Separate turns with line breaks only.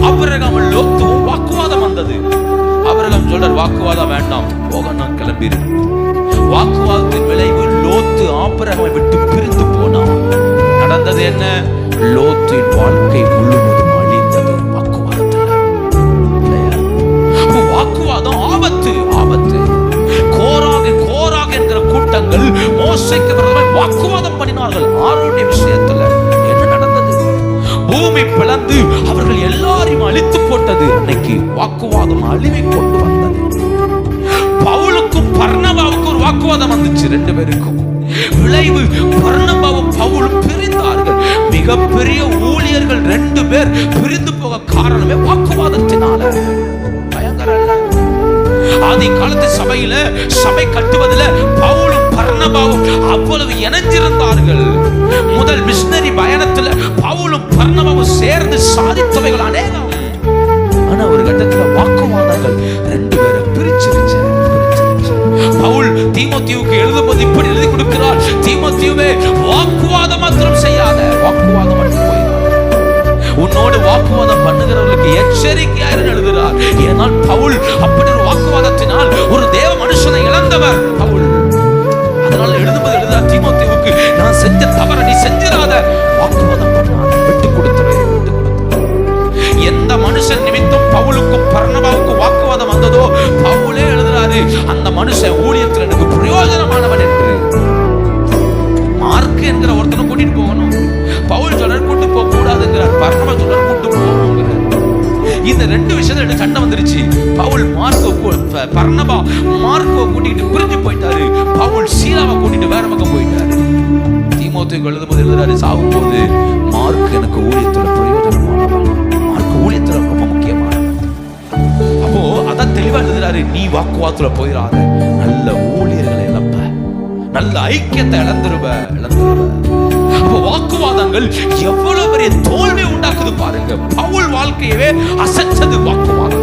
Abraham லோத்தும் வாக்குவாதம் வந்தது. Abraham சொல்றார், வாக்குவாதம் வேண்டாம், போக நான் கிளம்பிடு. வாக்குவாதத்தின் விளைவு லோத்து ஆபிரகாமை விட்டு பிரிந்து போனான். நடந்தது என்ன? லோத்தின் வாழ்க்கை முழுவதும் அழிந்தது. வாக்குவாதம் ஆபத்து, ஆபத்து. கோராக என்கிற கூட்டங்கள் மோசேக்கு விரோதமாய் வாக்குவாதம் பண்ணினார்கள். ஆரோனுடைய விஷயத்துல என்ன நடந்தது? பூமி பிளந்து அவர்கள் எல்லாரையும் அழித்து போட்டது. அன்னைக்கு வாக்குவாதம் அழிவை கொண்டு வந்தது. பவுலுக்கும் பர்னபாவுக்கும் ஒரு வாக்குவாதம் வந்துச்சு, ரெண்டு பேருக்கும். விளைவு பர்னபாவும் பவுலும் பிரிந்தார்கள். மிகப்பெரிய ஊழியர்கள் ரெண்டு பேர் பிரிந்து போக காரணமே வாக்குவாதத்தினால. பயங்கர ஆதி காலத்து சபையில, சபை கட்டுவதில் பவுலும் பர்னபாவும் அவ்வளவு இணைஞ்சிருந்தார்கள். முதல் மிஷனரி பயணத்துல பவுலும் பர்னபாவும் சேர்ந்து சாதித்தவைகள் அநேகம். ஆனா ஒரு கட்டத்துல வாக்குவாதங்கள் ரெண்டு பேரை பிரிச்சிருச்சு. பவுல் தீமோத்தேயுவுக்கு எழுதும்போது இப்படி எழுதி கொடுக்கிறார், தீமோத்தேயுவே, வாக்குவாதம் மாத்திரம் செய்யாத. வாக்குவாதம் மட்டும் போய் உன்னோடு வாக்குவாதம் பண்ணுகிறவர்களுக்கு எச்சரிக்கையா எழுதுகிறார். ஏனால் பவுல் அப்படி ஒரு வாக்குவாதத்தினால் ஒரு தேவ மனுஷனை இழந்தவர் பவுல். அதனால எழுதும்போது எழுதுறார், தீமோத்தேயுவுக்கு, நான் செஞ்ச தவற நீ செஞ்சிடாத, வாக்குவாதம் பண்ணாத, விட்டு கொடுத்துரு, விட்டு கொடுத்துரு. எந்த மனுஷன் நிமித்தம் பவுலுக்கும் பர்னபாவுக்கும் வாக்குவாதம் வந்ததோ பவுலே எழுதுறாரு, அந்த மனுஷன் ஊழியத்தில் எனக்கு பிரயோஜனமானவன் என்று. மார்க் என்கிற ஒருத்தனை கூட்டிட்டு போகணும், பவுல் சொல்றார் கூட்டு போக கூடாதுங்கிறார், பர்னபா சொல்றார் கூட்டு போகணுங்கிறார். இந்த ரெண்டு விஷயத்துல சண்டை வந்துருச்சு. பவுல் பர்னபா மார்க்கோ கூட்டிட்டு பிரிஞ்சு போயிட்டாரு. பவுல் சீலாவை கூட்டிட்டு வேற பக்கம் போயிட்டாரு. தீமோத்தேயுக்கு எழுதும்போது எழுதுறாரு, சாகும் போது மார்க் எனக்கு ஊழியத்துல பிரயோஜனமானவன், மார்க் ஊழியத்துல ரொம்ப முக்கியமானவன். அப்போ அதான் தெளிவா எழுதுறாரு, நீ வாக்குவாதத்துல போயிடாத, நல்ல ஊழியர்களை இழப்ப, நல்ல ஐக்கியத்தை இழந்துருவ. வாக்குவாதங்கள் எவ்வளவு பெரிய தோல்வி உண்டாக்குது பாருங்க. பவுல் வாழ்க்கையவே அசைச்சது வாக்குவாதம்.